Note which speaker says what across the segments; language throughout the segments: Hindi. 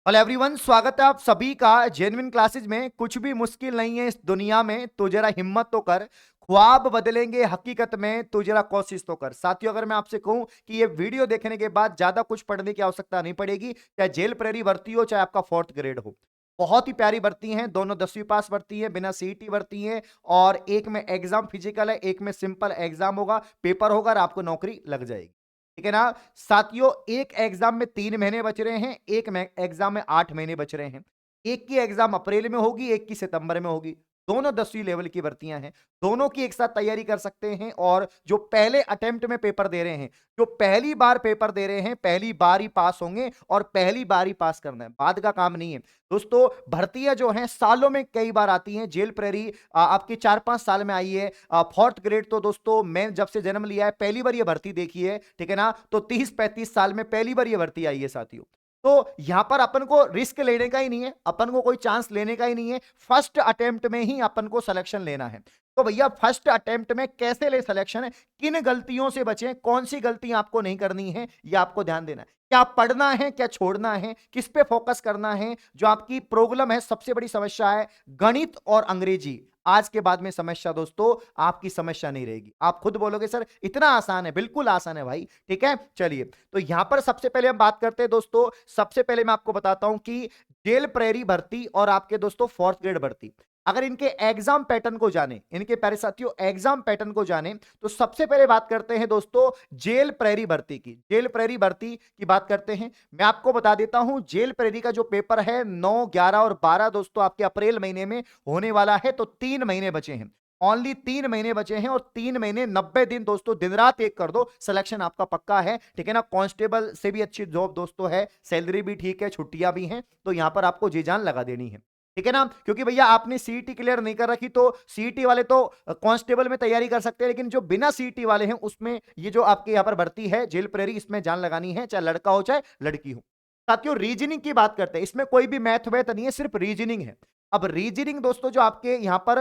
Speaker 1: हेलो एवरीवन, स्वागत है आप सभी का जेन्युइन क्लासेज में। कुछ भी मुश्किल नहीं है इस दुनिया में, तो जरा हिम्मत तो कर। ख्वाब बदलेंगे हकीकत में, तो जरा कोशिश तो कर। साथियों, अगर मैं आपसे कहूं कि ये वीडियो देखने के बाद ज्यादा कुछ पढ़ने की आवश्यकता नहीं पड़ेगी, चाहे जेल प्रेरी भर्ती हो, चाहे आपका 4th ग्रेड हो। बहुत ही प्यारी भर्ती हैं दोनों, 10वीं पास भर्ती है, बिना सीईटी भर्ती है। और एक में एग्जाम फिजिकल है, एक में सिंपल एग्जाम होगा, पेपर होगा और आपको नौकरी लग जाएगी। ठीक है ना साथियों। एक एग्जाम में 3 महीने बच रहे हैं, एक में एग्जाम में 8 महीने बच रहे हैं। एक की एग्जाम अप्रैल में होगी, एक की सितंबर में होगी। दोनों 10वीं लेवल की भर्तियां हैं, दोनों की एक साथ तैयारी कर सकते हैं। और जो पहले अटेम्प्ट में पेपर दे रहे हैं, जो पहली बार पेपर दे रहे हैं, पहली बार ही पास होंगे और पहली बार ही पास करना है, बाद का काम नहीं है दोस्तों। भर्तियां जो हैं सालों में कई बार आती हैं। जेल प्रेरी आपकी 4-5 साल में आई है। 4th ग्रेड तो दोस्तों मैं जब से जन्म लिया है पहली बार ये भर्ती देखी है, ठीक है ना। तो 30-35 साल में पहली बार ये भर्ती आई है साथियों। तो यहां पर अपन को रिस्क लेने का ही नहीं है, अपन को कोई चांस लेने का ही नहीं है। फर्स्ट अटेम्प्ट में ही अपन को सिलेक्शन लेना है। तो भैया फर्स्ट अटेम्प्ट में कैसे ले सिलेक्शन है, किन गलतियों से बचें, कौन सी गलती आपको नहीं करनी है, ये आपको ध्यान देना है। क्या पढ़ना है, क्या छोड़ना है, किस पे फोकस करना है। जो आपकी प्रॉब्लम है, सबसे बड़ी समस्या है गणित और अंग्रेजी। आज के बाद में समस्या दोस्तों आपकी समस्या नहीं रहेगी। आप खुद बोलोगे सर इतना आसान है, बिल्कुल आसान है भाई। ठीक है, चलिए तो यहां पर सबसे पहले हम बात करते हैं दोस्तों। सबसे पहले मैं आपको बताता हूं कि जेल प्रेरी भर्ती और आपके दोस्तों 4th ग्रेड भर्ती, अगर इनके एग्जाम पैटर्न को जाने, इनके प्यारे साथियों एग्जाम पैटर्न को जाने, तो सबसे पहले बात करते हैं दोस्तों जेल प्रेरी भर्ती की। जेल प्रेरी भर्ती की बात करते हैं। मैं आपको बता देता हूं जेल प्रेरी का जो पेपर है 9, 11 और 12 दोस्तों आपके अप्रैल महीने में होने वाला है। तो 3 महीने बचे हैं, ओनली 3 महीने बचे हैं। और 3 महीने 90 दिन दोस्तों, दिन रात एक कर दो, सिलेक्शन आपका पक्का है। ठीक है ना। कांस्टेबल से भी अच्छी जॉब दोस्तों है, सैलरी भी ठीक है, छुट्टियां भी हैं। तो यहां पर आपको जी जान लगा देनी है। ठीक है ना। क्योंकि भैया आपने सीईटी क्लियर नहीं कर रखी, तो सीईटी वाले तो कांस्टेबल में तैयारी कर सकते हैं, लेकिन जो बिना सीईटी वाले हैं उसमें ये जो आपके यहां पर भर्ती है जेल प्रेरी, इसमें जान लगानी है, चाहे लड़का हो चाहे लड़की हो। साथियों रीजनिंग की बात करते हैं, इसमें कोई भी मैथ वैथ नहीं है, सिर्फ रीजनिंग है। अब रीजनिंग दोस्तों जो आपके यहां पर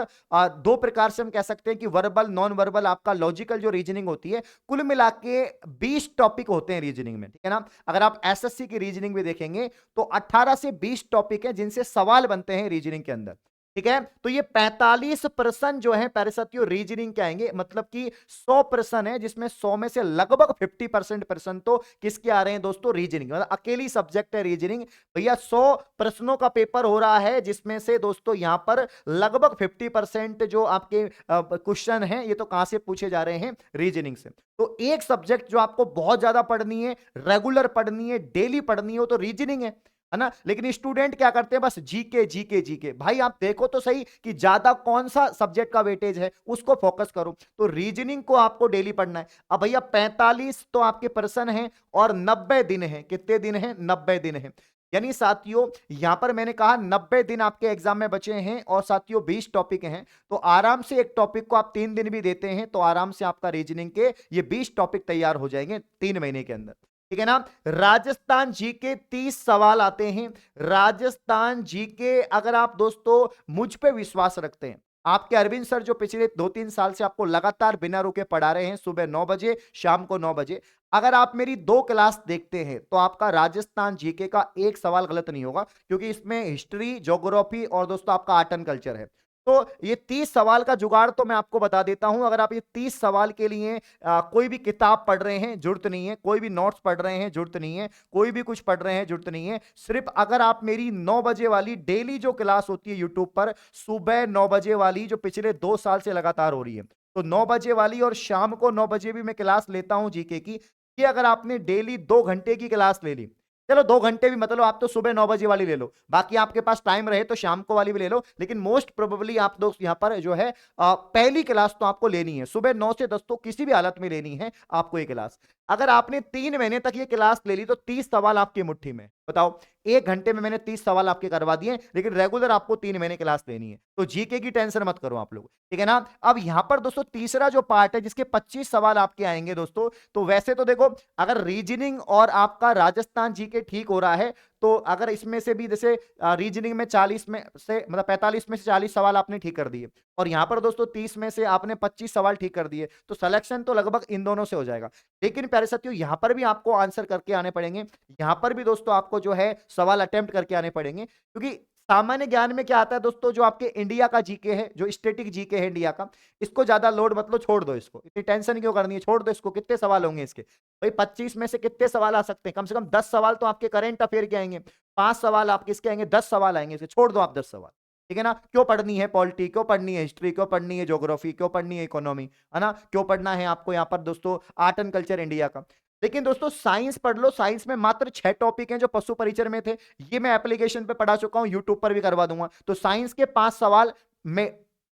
Speaker 1: दो प्रकार से हम कह सकते हैं कि वर्बल, नॉन वर्बल, आपका लॉजिकल जो रीजनिंग होती है, कुल मिला के 20 टॉपिक होते हैं रीजनिंग में। ठीक है ना। अगर आप एसएससी की रीजनिंग भी देखेंगे तो 18 से 20 टॉपिक हैं जिनसे सवाल बनते हैं रीजनिंग के अंदर। ठीक है। तो ये 45% जो है प्यारे साथियों रीजनिंग के आएंगे, मतलब कि 100 प्रश्न है, जिसमें 100 में से लगभग 50% प्रश्न तो किसके आ रहे हैं दोस्तों, रीजनिंग। मतलब अकेली सब्जेक्ट है रीजनिंग। भैया 100 प्रश्नों का पेपर हो रहा है, जिसमें से दोस्तों यहां पर लगभग 50% जो आपके क्वेश्चन हैं, ये तो कहां से पूछे जा रहे हैं, रीजनिंग से। तो एक सब्जेक्ट जो आपको बहुत ज्यादा पढ़नी है, रेगुलर पढ़नी है, डेली पढ़नी है, वो तो रीजनिंग है ना। लेकिन स्टूडेंट क्या करते हैं, बस जीके जीके जीके। भाई आप देखो तो सही कि ज्यादा कौन सा सब्जेक्ट का वेटेज है, उसको फोकस करो। तो रीजनिंग को आपको डेली पढ़ना है। अब भैया 45 तो आपके पर्सन हैं और 90 दिन है। कितने दिन है, 90 दिन है। यानी साथियों यहां पर मैंने कहा 90 दिन आपके एग्जाम में बचे हैं और साथियों 20 टॉपिक हैं। तो आराम से एक टॉपिक को आप 3 दिन भी देते हैं तो आराम से आपका रीजनिंग के ये 20 टॉपिक तैयार हो जाएंगे 3 महीने के अंदर। ठीक है ना। राजस्थान जी के 30 सवाल आते हैं। राजस्थान जी के अगर आप दोस्तों मुझ पे विश्वास रखते हैं, आपके अरविंद सर जो पिछले 2-3 साल से आपको लगातार बिना रुके पढ़ा रहे हैं, सुबह 9 बजे, शाम को 9 बजे, अगर आप मेरी 2 क्लास देखते हैं तो आपका राजस्थान जीके का एक सवाल गलत नहीं होगा, क्योंकि इसमें हिस्ट्री, ज्योग्राफी और दोस्तों आपका आर्ट एंड कल्चर है। तो ये 30 सवाल का जुगाड़ तो मैं आपको बता देता हूं। अगर आप ये 30 सवाल के लिए कोई भी किताब पढ़ रहे हैं, जरूरत नहीं है। कोई भी नोट्स पढ़ रहे हैं, जरूरत नहीं है। कोई भी कुछ पढ़ रहे हैं, जरूरत नहीं है। सिर्फ अगर आप मेरी 9 बजे वाली डेली जो क्लास होती है यूट्यूब पर, सुबह 9 बजे वाली जो पिछले 2 साल से लगातार हो रही है, तो 9 बजे वाली और शाम को 9 बजे भी मैं क्लास लेता हूं जीके की, कि अगर आपने डेली 2 घंटे की क्लास ले ली, चलो 2 घंटे भी मतलब आप तो सुबह 9 बजे वाली ले लो, बाकी आपके पास टाइम रहे तो शाम को वाली भी ले लो, लेकिन मोस्ट प्रोबेबली आप दोस्त यहां पर जो है पहली क्लास तो आपको लेनी है, सुबह 9 से 10 तो किसी भी हालत में लेनी है आपको ये क्लास। अगर आपने 3 महीने तक ये क्लास ले ली तो 30 सवाल आपकी मुट्ठी में। बताओ, 1 घंटे में मैंने 30 सवाल आपके करवा दिए, लेकिन रेगुलर आपको 3 महीने क्लास लेनी है। तो जीके की टेंशन मत करो आप लोग, ठीक है ना। अब यहां पर दोस्तों तीसरा जो पार्ट है जिसके 25 सवाल आपके आएंगे दोस्तों, तो वैसे तो देखो अगर रीजनिंग और आपका राजस्थान जीके ठीक हो रहा है तो अगर इसमें से भी जैसे रीजनिंग में 40 में से मतलब 45 में से 40 सवाल आपने ठीक कर दिए और यहाँ पर दोस्तों 30 में से आपने 25 सवाल ठीक कर दिए, तो सिलेक्शन तो लगभग इन दोनों से हो जाएगा। लेकिन प्यारे साथियों यहाँ पर भी आपको आंसर करके आने पड़ेंगे, यहाँ पर भी दोस्तों आपको जो है सवाल अटेम्प्ट करके आने पड़ेंगे, क्योंकि सामान्य ज्ञान में क्या आता है दोस्तों, जो आपके इंडिया का जीके है, जो स्टैटिक जीके है इंडिया का, इसको ज्यादा लोड मत लो, छोड़ दो इसको, इतनी टेंशन क्यों करनी है, छोड़ दो इसको। कितने सवाल होंगे इसके भाई, 25 में से कितने सवाल आ सकते हैं, कम से कम 10 सवाल तो आपके करंट अफेयर के आएंगे, 5 सवाल आपके इसके आएंगे, 10 सवाल आएंगे इसके, छोड़ दो आप 10 सवाल। ठीक है ना, क्यों पढ़नी है पॉलिटी, क्यों पढ़नी है हिस्ट्री, क्यों पढ़नी है ज्योग्राफी, क्यों पढ़नी है इकोनॉमी, है ना, क्यों पढ़ना है आपको यहाँ पर दोस्तों आर्ट एंड कल्चर इंडिया का। लेकिन दोस्तों साइंस पढ़ लो, साइंस में मात्र 6 टॉपिक हैं जो पशु परिचर में थे, ये मैं एप्लीकेशन पे पढ़ा चुका हूं, यूट्यूब पर भी करवा दूंगा। तो साइंस के 5 सवाल में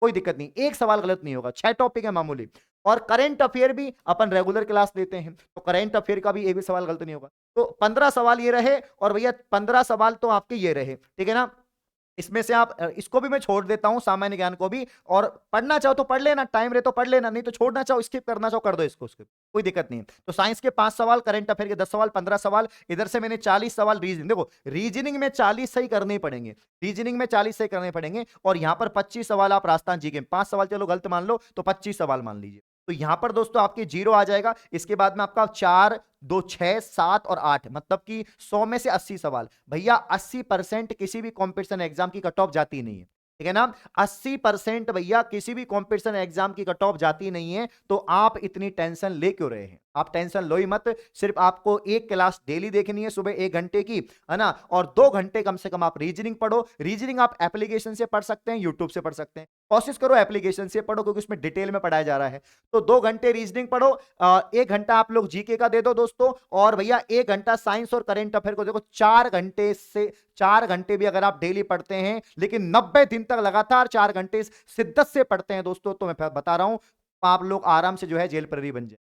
Speaker 1: कोई दिक्कत नहीं, एक सवाल गलत नहीं होगा, 6 टॉपिक है मामूली। और करंट अफेयर भी अपन रेगुलर क्लास लेते हैं, तो करंट अफेयर का भी एक भी सवाल गलत नहीं होगा। तो 15 सवाल ये रहे और भैया 15 सवाल तो आपके ये रहे, ठीक है ना। इसमें से आप इसको भी मैं छोड़ देता हूं, सामान्य ज्ञान को भी, और पढ़ना चाहो तो पढ़ लेना, टाइम रहे तो पढ़ लेना, नहीं तो छोड़ना चाहो स्किप करना चाहो कर दो इसको स्किप, कोई दिक्कत नहीं है। तो साइंस के 5 सवाल, करंट अफेयर के 10 सवाल, 15 सवाल, इधर से मैंने 40 सवाल रीजनिंग, देखो रीजनिंग में 40 सही करने ही पड़ेंगे, रीजनिंग में 40 सही करने पड़ेंगे, और यहां पर 25 सवाल आप राजस्थान जी के, 5 सवाल चलो गलत मान लो तो 25 सवाल मान लीजिए, तो यहां पर दोस्तों आपके 0 आ जाएगा। इसके बाद में आपका 4 2 6 7 और 8, मतलब कि 100 में से 80 सवाल। भैया 80% किसी भी कॉम्पिटिशन एग्जाम की कट ऑफ जाती नहीं है, ठीक है ना, 80% भैया किसी भी कॉम्पिटिशन एग्जाम की कट ऑफ जाती नहीं है। तो आप इतनी टेंशन ले क्यों रहे हैं, आप टेंशन लो ही मत, सिर्फ आपको एक क्लास डेली देखनी है सुबह 1 घंटे की, है ना, और 2 घंटे कम से कम आप रीजनिंग पढ़ो। रीजनिंग आप एप्लीकेशन से पढ़ सकते हैं, यूट्यूब से पढ़ सकते हैं, कोशिश करो एप्लीकेशन से पढ़ो क्योंकि उसमें डिटेल में पढ़ाया जा रहा है। तो 2 घंटे रीजनिंग पढ़ो, 1 घंटा आप लोग जीके का दे दो दोस्तों, और भैया 1 घंटा साइंस और करंट अफेयर को देखो। 4 घंटे से 4 घंटे भी अगर आप डेली पढ़ते हैं, लेकिन 90 दिन तक लगातार 4 घंटे शिद्दत से पढ़ते हैं दोस्तों, तो मैं बता रहा हूं आप लोग आराम से जो है जेल प्रेरी बन जाए।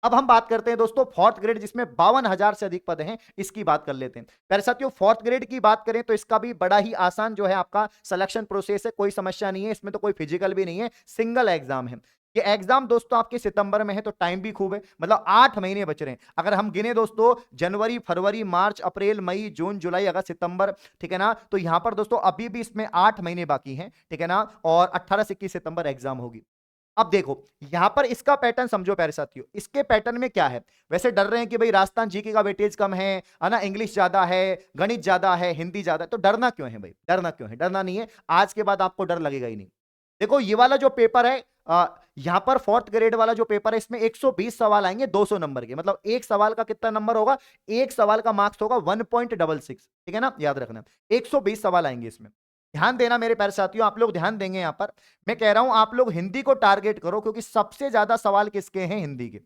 Speaker 1: अब हम बात करते हैं दोस्तों फोर्थ ग्रेड, जिसमें 52,000 से अधिक पद हैं, इसकी बात कर लेते हैं। प्यारे साथियों फोर्थ ग्रेड की बात करें तो इसका भी बड़ा ही आसान जो है आपका सिलेक्शन प्रोसेस है, कोई समस्या नहीं है इसमें, तो कोई फिजिकल भी नहीं है, सिंगल एग्जाम है। ये एग्जाम दोस्तों आपके सितंबर में है, तो टाइम भी खूब है, मतलब 8 महीने बच रहे हैं। अगर हम गिने दोस्तों जनवरी फरवरी मार्च अप्रैल मई जून जुलाई अगस्त सितंबर, ठीक है ना, तो यहां पर दोस्तों अभी भी इसमें 8 महीने बाकी हैं, ठीक है ना, और 18 से 21 सितंबर एग्जाम होगी। अब देखो यहां पर इसका पैटर्न समझो प्यारे साथियों, इसके पैटर्न में क्या है। वैसे डर रहे हैं कि भाई राजस्थान जीके का वेटेज कम है ना, इंग्लिश ज्यादा है, गणित ज्यादा है, हिंदी ज्यादा है, तो डरना क्यों है भाई, डरना क्यों है, डरना नहीं है, आज के बाद आपको डर लगेगा ही नहीं। देखो ये वाला जो पेपर है, यहां पर फोर्थ ग्रेड वाला जो पेपर है, इसमें 120 सवाल आएंगे 200 नंबर के, मतलब एक सवाल का कितना नंबर होगा, एक सवाल का मार्क्स होगा 1.66, ठीक है ना, याद रखना 120 सवाल आएंगे इसमें। ध्यान देना मेरे प्यारे साथियों, आप लोग ध्यान देंगे यहां पर, मैं कह रहा हूं आप लोग हिंदी को टारगेट करो, क्योंकि सबसे ज्यादा सवाल किसके हैं, हिंदी के।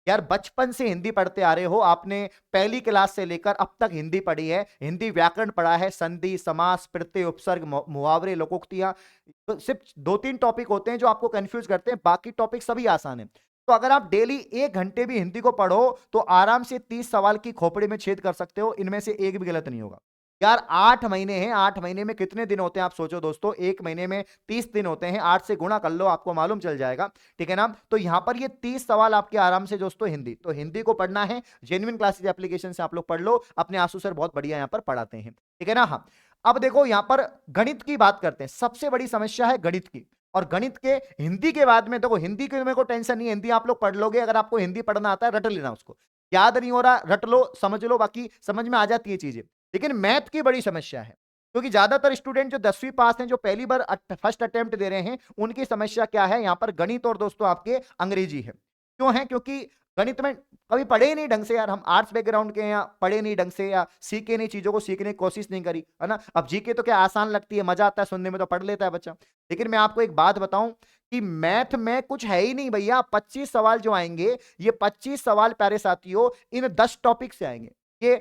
Speaker 1: यार बचपन से हिंदी पढ़ते आ रहे हो, आपने पहली क्लास से लेकर अब तक हिंदी पढ़ी है, हिंदी व्याकरण पढ़ा है, संधि समास प्रत्यय उपसर्ग मुहावरे लोकोक्तियां, तो सिर्फ 2-3 टॉपिक होते हैं जो आपको कंफ्यूज करते हैं, बाकी टॉपिक सभी आसान है। तो अगर आप डेली 1 घंटे भी हिंदी को पढ़ो तो आराम से 30 सवाल की खोपड़ी में छेद कर सकते हो, इनमें से एक भी गलत नहीं होगा। यार 8 महीने हैं, 8 महीने में कितने दिन होते हैं आप सोचो दोस्तों, 1 महीने में 30 दिन होते हैं, 8 से गुणा कर लो आपको मालूम चल जाएगा, ठीक है ना। तो यहां पर ये 30 सवाल आपके आराम से दोस्तों हिंदी, तो हिंदी को पढ़ना है, जेन्युइन क्लासेस एप्लीकेशन से आप लोग पढ़ लो, अपने आंसू सर बहुत बढ़िया यहां पर पढ़ाते हैं, ठीक है ना। हाँ अब देखो यहां पर गणित की बात करते हैं, सबसे बड़ी समस्या है गणित की, और गणित के हिंदी के बाद में देखो, हिंदी के मेरे को टेंशन नहीं है, हिंदी आप लोग पढ़ लोगे, अगर आपको हिंदी पढ़ना आता है रट लेना उसको, याद नहीं हो रहा रट लो, समझ लो, बाकी समझ में आ जाती है चीजें। लेकिन मैथ की बड़ी समस्या है, क्योंकि ज्यादातर स्टूडेंट जो 10वीं पास हैं, जो पहली बार फर्स्ट अटेम्प्ट दे रहे हैं, उनकी समस्या क्या है, यहां पर गणित और दोस्तों आपके अंग्रेजी है। क्यों है, क्योंकि गणित में कभी पढ़े ही नहीं ढंग से, यार हम आर्ट्स बैकग्राउंड के हैं, पढ़े नहीं ढंग से, या सीखे नहीं, चीजों को सीखने की कोशिश नहीं करी, है ना। अब जीके तो क्या आसान लगती है, मजा आता है सुनने में, तो पढ़ लेता है बच्चा। लेकिन मैं आपको एक बात बताऊं कि मैथ में कुछ है ही नहीं भैया, 25 सवाल जो आएंगे, ये 25 सवाल प्यारे साथियों इन 10 टॉपिक से आएंगे। ये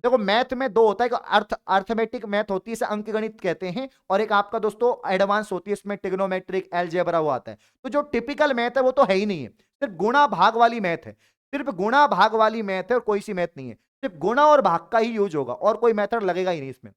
Speaker 1: देखो मैथ में 2 होता है, अर्थमेटिक मैथ होती है, इसे अंक गणित कहते हैं, और एक आपका दोस्तों एडवांस होती है, इसमें ट्रिग्नोमेट्रिक अलजेब्रा वो आता है। तो जो टिपिकल मैथ है वो तो है ही नहीं है, सिर्फ गुणा भाग वाली मैथ है, सिर्फ गुणा भाग वाली मैथ है, और कोई सी मैथ नहीं है, सिर्फ गुणा और भाग का ही यूज होगा, और कोई मेथड लगेगा ही नहीं इसमें।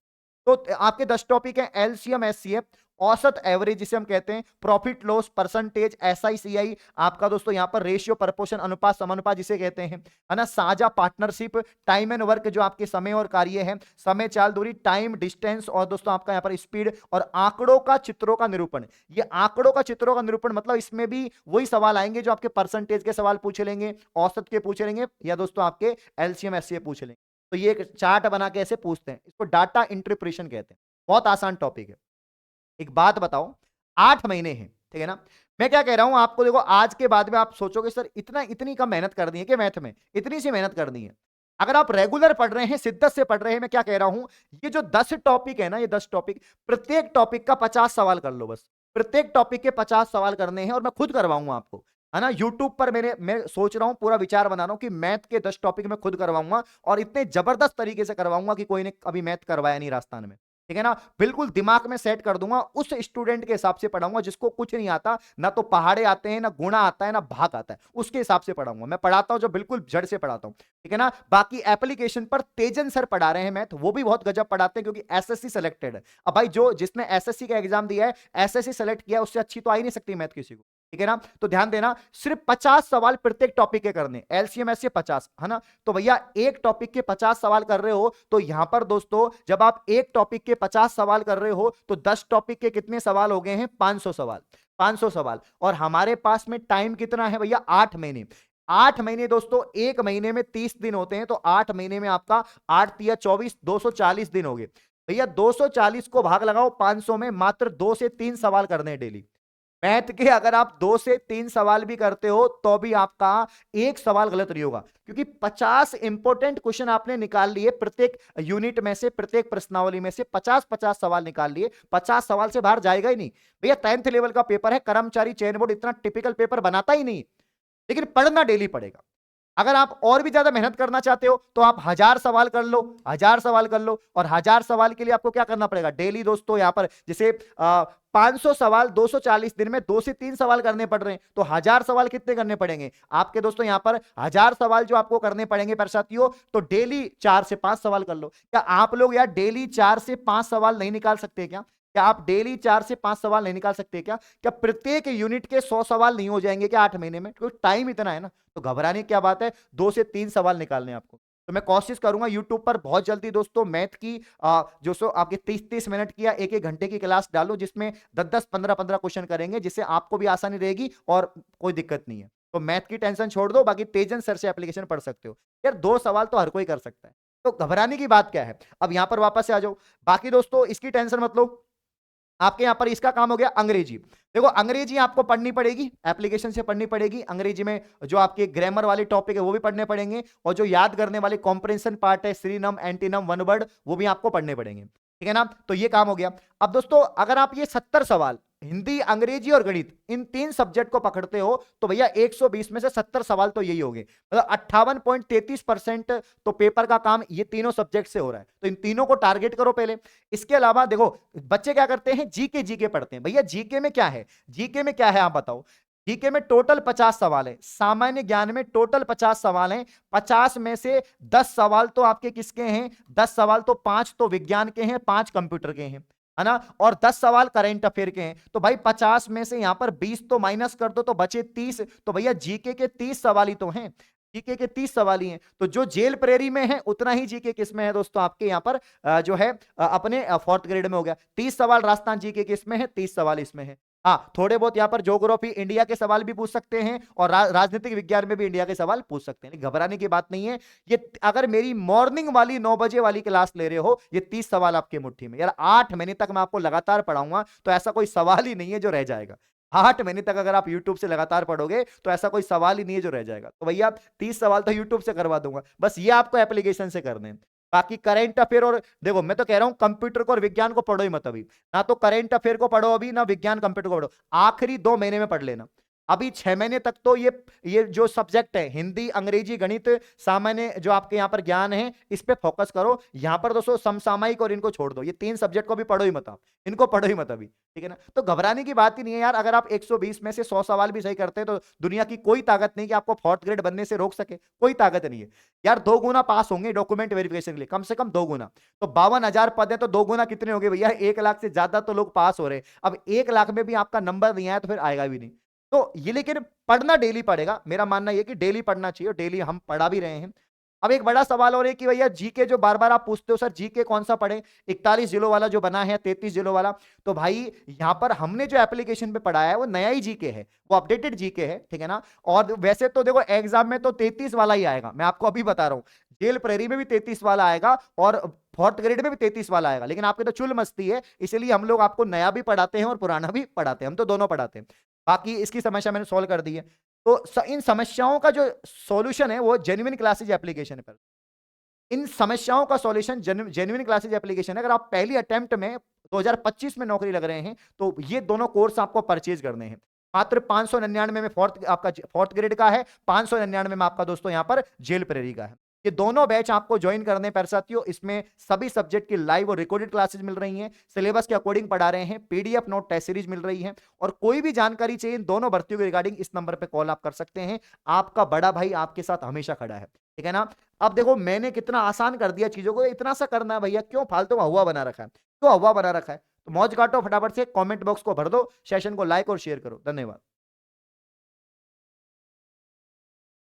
Speaker 1: तो आपके 10 टॉपिक है, एलसीएम एचसीएफ, औसत एवरेज जिसे हम कहते हैं, प्रॉफिट लॉस परसेंटेज, SICI आपका दोस्तों यहां पर रेशियो प्रपोर्शन अनुपात समानुपात जिसे कहते हैं, है ना, साझा पार्टनरशिप, टाइम एंड वर्क जो आपके समय और कार्य है, समय चाल दूरी, टाइम डिस्टेंस, और दोस्तों आपका यहां पर स्पीड, और आंकड़ों का चित्रों का निरूपण। ये आंकड़ों का चित्रों का निरूपण मतलब इसमें भी वही सवाल आएंगे जो आपके परसेंटेज के सवाल पूछ लेंगे, औसत के पूछ लेंगे, या दोस्तों आपके LCM SCF पूछ लेंगे। तो ये एक चार्ट बना के ऐसे पूछते हैं, इसको डाटा इंटरप्रिटेशन कहते हैं। बहुत आसान टॉपिक है। एक बात बताओ, 8 महीने हैं, ठीक है ना, मैं क्या कह रहा हूं आपको, देखो आज के बाद में आप सोचोगे सर इतनी कम मेहनत करनी है कि मैथ में इतनी सी मेहनत करनी है। अगर आप रेगुलर पढ़ रहे हैं, शिद्दत से पढ़ रहे हैं, मैं क्या कह रहा हूं, ये जो 10 टॉपिक है ना, ये 10 टॉपिक, प्रत्येक टॉपिक का 50 सवाल कर लो बस। प्रत्येक टॉपिक के 50 सवाल करने हैं, और मैं खुद करवाऊंगा आपको, है ना, यूट्यूब पर मैं सोच रहा हूं, पूरा विचार बना रहा हूं कि मैथ के 10 टॉपिक मैं खुद करवाऊंगा, और इतने जबरदस्त तरीके से करवाऊंगा कि कोई ने अभी मैथ करवाया नहीं राजस्थान में, ठीक है ना। बिल्कुल दिमाग में सेट कर दूंगा, उस स्टूडेंट के हिसाब से पढ़ाऊंगा जिसको कुछ नहीं आता, ना तो पहाड़े आते हैं, ना गुणा आता है, ना भाग आता है, उसके हिसाब से पढ़ाऊंगा। मैं पढ़ाता हूं जो बिल्कुल जड़ से पढ़ाता हूं, ठीक है ना। बाकी एप्लीकेशन पर तेजन सर पढ़ा रहे हैं मैथ, वो भी बहुत गजब पढ़ाते हैं, क्योंकि SSC सेलेक्टेड है। अब भाई जो जिसने SSC का एग्जाम दिया है, SSC सेलेक्ट किया, उससे अच्छी तो आ ही नहीं सकती मैथ किसी को, ठीक है ना। तो ध्यान देना, सिर्फ 50 सवाल प्रत्येक टॉपिक के करने, LCM SCF 50, है ना। तो भैया एक टॉपिक के 50 सवाल कर रहे हो, तो यहां पर दोस्तों जब आप एक टॉपिक के 50 सवाल कर रहे हो, तो 10 टॉपिक के कितने सवाल हो गए हैं, 500 सवाल, 500 सवाल। और हमारे पास में टाइम कितना है भैया, 8 महीने। 8 महीने दोस्तों, एक महीने में 30 दिन होते हैं, तो 8 महीने में आपका 8 या 24, 240 दिन हो गए भैया। 240 को भाग लगाओ 500 में, मात्र 2 से 3 सवाल करने हैं डेली। मैथ के अगर आप 2 से 3 सवाल भी करते हो, तो भी आपका एक सवाल गलत नहीं होगा, क्योंकि 50 इंपॉर्टेंट क्वेश्चन आपने निकाल लिए प्रत्येक यूनिट में से, प्रत्येक प्रश्नावली में से 50-50 सवाल निकाल लिए। 50 सवाल से बाहर जाएगा ही नहीं भैया। 10th लेवल का पेपर है, कर्मचारी चयन बोर्ड इतना टिपिकल पेपर बनाता ही नहीं, लेकिन पढ़ना डेली पड़ेगा। अगर आप और भी ज्यादा मेहनत करना चाहते हो, तो आप 1000 सवाल कर लो, 1000 सवाल कर लो। और 1000 सवाल के लिए आपको क्या करना पड़ेगा, डेली दोस्तों यहां पर जैसे 500 सवाल 240 दिन में 2 से 3 सवाल करने पड़ रहे हैं, तो 1000 सवाल कितने करने पड़ेंगे आपके दोस्तों, यहां पर 1000 सवाल जो आपको करने पड़ेंगे पर साथियों, तो डेली 4 से 5 सवाल कर लो। क्या आप लोग यार डेली 4 से 5 सवाल नहीं निकाल सकते क्या? क्या आप डेली 4 से 5 सवाल नहीं निकाल सकते क्या? क्या प्रत्येक यूनिट के 100 सवाल नहीं हो जाएंगे क्या 8 महीने में? क्योंकि टाइम इतना है ना, तो घबराने की क्या बात है, 2 से 3 सवाल निकालने आपको। तो मैं कोशिश करूंगा यूट्यूब पर बहुत जल्दी दोस्तों मैथ की जो सो आपके 30-30 मिनट की या 1-1 घंटे की क्लास डालो, जिसमें 10-10, 15-15 क्वेश्चन करेंगे, जिससे आपको भी आसानी रहेगी और कोई दिक्कत नहीं है। तो मैथ की टेंशन छोड़ दो, बाकी तेजन सर से एप्लीकेशन पढ़ सकते हो यार। 2 सवाल तो हर कोई कर सकता है, तो घबराने की बात क्या है। अब यहां पर वापस से आ जाओ। बाकी दोस्तों इसकी टेंशन मत लो, आपके यहां पर इसका काम हो गया अंग्रेजी। देखो अंग्रेजी आपको पढ़नी पड़ेगी, एप्लीकेशन से पढ़नी पड़ेगी। अंग्रेजी में जो आपके ग्रामर वाले टॉपिक है वो भी पढ़ने पड़ेंगे, और जो याद करने वाले कॉम्प्रिहेंशन पार्ट है, सिनोनिम, एंटोनिम, वन वर्ड, वो भी आपको पढ़ने पड़ेंगे, ठीक है ना। तो ये काम हो गया। अब दोस्तों अगर आप ये 70 सवाल हिंदी, अंग्रेजी और गणित इन 3 सब्जेक्ट को पकड़ते हो, तो भैया 120 में से 70 सवाल तो यही हो गए, मतलब 58.33% तो पेपर का काम ये तीनों सब्जेक्ट से हो रहा है। तो इन तीनों को टारगेट करो पहले। इसके अलावा देखो बच्चे क्या करते हैं, जीके जीके पढ़ते हैं। भैया जीके में क्या है, जीके में क्या है आप बताओ। जीके में टोटल 50 सवाल है, सामान्य ज्ञान में टोटल 50 सवाल हैं। 50 में से 10 सवाल तो आपके किसके हैं, 10 सवाल तो 5 तो विज्ञान के हैं, 5 कंप्यूटर के हैं, है ना, और 10 सवाल करंट अफेयर के हैं। तो भाई 50 में से यहां पर 20 तो माइनस कर दो, तो बचे 30। तो भैया जीके के 30 सवाल ही तो हैं, जीके के 30 सवाल ही हैं। तो जो जेल प्रेरी में है उतना ही जीके किस में है दोस्तों, आपके यहां पर जो है अपने 4th ग्रेड में हो गया। 30 सवाल राजस्थान जीके किस में है, 30 सवाल इसमें है। हाँ थोड़े बहुत यहाँ पर ज्योग्राफी इंडिया के सवाल भी पूछ सकते हैं, और राजनीतिक विज्ञान में भी इंडिया के सवाल पूछ सकते हैं, घबराने की बात नहीं है। ये अगर मेरी मॉर्निंग वाली 9 बजे वाली क्लास ले रहे हो, ये 30 सवाल आपके मुट्ठी में यार। 8 महीने तक मैं आपको लगातार पढ़ाऊंगा, तो ऐसा कोई सवाल ही नहीं है जो रह जाएगा। 8 महीने तक अगर आप यूट्यूब से लगातार पढ़ोगे, तो ऐसा कोई सवाल ही नहीं है जो रह जाएगा। तो भैया 30 सवाल तो यूट्यूब से करवा दूंगा, बस ये आपको एप्लीकेशन से करने हैं। बाकी करंट अफेयर, और देखो मैं तो कह रहा हूं कंप्यूटर को और विज्ञान को पढ़ो ही मत अभी, ना तो करंट अफेयर को पढ़ो अभी, ना विज्ञान कंप्यूटर को पढ़ो। आखिरी 2 महीने में पढ़ लेना, अभी 6 महीने तक तो ये जो सब्जेक्ट है हिंदी, अंग्रेजी, गणित, सामान्य जो आपके यहाँ पर ज्ञान है, इस पे फोकस करो। यहाँ पर दोस्तों समसामयिक और इनको छोड़ दो, ये 3 सब्जेक्ट को भी पढ़ो ही मत आप, इनको पढ़ो ही मत अभी, ठीक है ना। तो घबराने की बात ही नहीं है यार, अगर आप 120 में से 100 सवाल भी सही करते हैं तो दुनिया की कोई ताकत नहीं कि आपको 4th ग्रेड बनने से रोक सके, कोई ताकत नहीं है यार। 2 गुना पास होंगे डॉक्यूमेंट वेरिफिकेशन के लिए, कम से कम 2 गुना। तो 52,000 पद है तो 2 गुना कितने हो गए भैया, 1 लाख से ज्यादा तो लोग पास हो रहे हैं। अब 1 लाख में भी आपका नंबर नहीं आया तो फिर आएगा भी नहीं। तो ये लेकिन पढ़ना डेली पड़ेगा, मेरा मानना ये कि डेली पढ़ना चाहिए, डेली हम पढ़ा भी रहे हैं। अब एक बड़ा सवाल और है कि भैया जीके जो बार बार आप पूछते हो, सर जीके कौन सा पढ़े, 41 जिलों वाला जो बना है, 33 जिलों वाला। तो भाई यहां पर हमने जो एप्लीकेशन पे पढ़ाया है वो नया ही जीके है, वो अपडेटेड जीके है, ठीक है ना। और वैसे तो देखो एग्जाम में तो 33 वाला ही आएगा, मैं आपको अभी बता रहा हूं, जेल प्रेरी में भी 33 वाला आएगा और 4th ग्रेड में भी 33 वाला आएगा। लेकिन आपके तो चुल मस्ती है, इसलिए हम लोग आपको नया भी पढ़ाते हैं और पुराना भी पढ़ाते हैं, हम तो दोनों पढ़ाते हैं। बाकी इसकी समस्या मैंने सॉल्व कर दी है। तो इन समस्याओं का जो सॉल्यूशन है वो जेन्युइन क्लासेज एप्लीकेशन पर, इन समस्याओं का सॉल्यूशन जेन्युइन क्लासेज एप्लीकेशन है। अगर आप पहली अटेम्प्ट में 2025 में नौकरी लग रहे हैं तो ये दोनों कोर्स आपको परचेज करने हैं। मात्र 599 में आपका 4th ग्रेड का है, 599 में आपका दोस्तों यहां पर जेल प्रेरी का है। ये दोनों बैच आपको ज्वाइन करने पर साथियों, इसमें सभी सब्जेक्ट की लाइव और रिकॉर्डेड क्लासेस मिल रही हैं, सिलेबस के अकॉर्डिंग पढ़ा रहे हैं, पीडीएफ नोट टेस्ट सीरीज मिल रही है। और कोई भी जानकारी चाहिए इन दोनों भर्तियों के रिगार्डिंग इस नंबर पे कॉल आप कर सकते हैं। आपका बड़ा भाई आपके साथ हमेशा खड़ा है, ठीक है ना। अब देखो मैंने कितना आसान कर दिया चीजों को, इतना सा करना है भैया, क्यों फालतू में हुआ बना रखा है, क्यों हुआ बना रखा है। तो मौज काटो, फटाफट से कमेंट बॉक्स को भर दो, सेशन को लाइक और शेयर करो। धन्यवाद।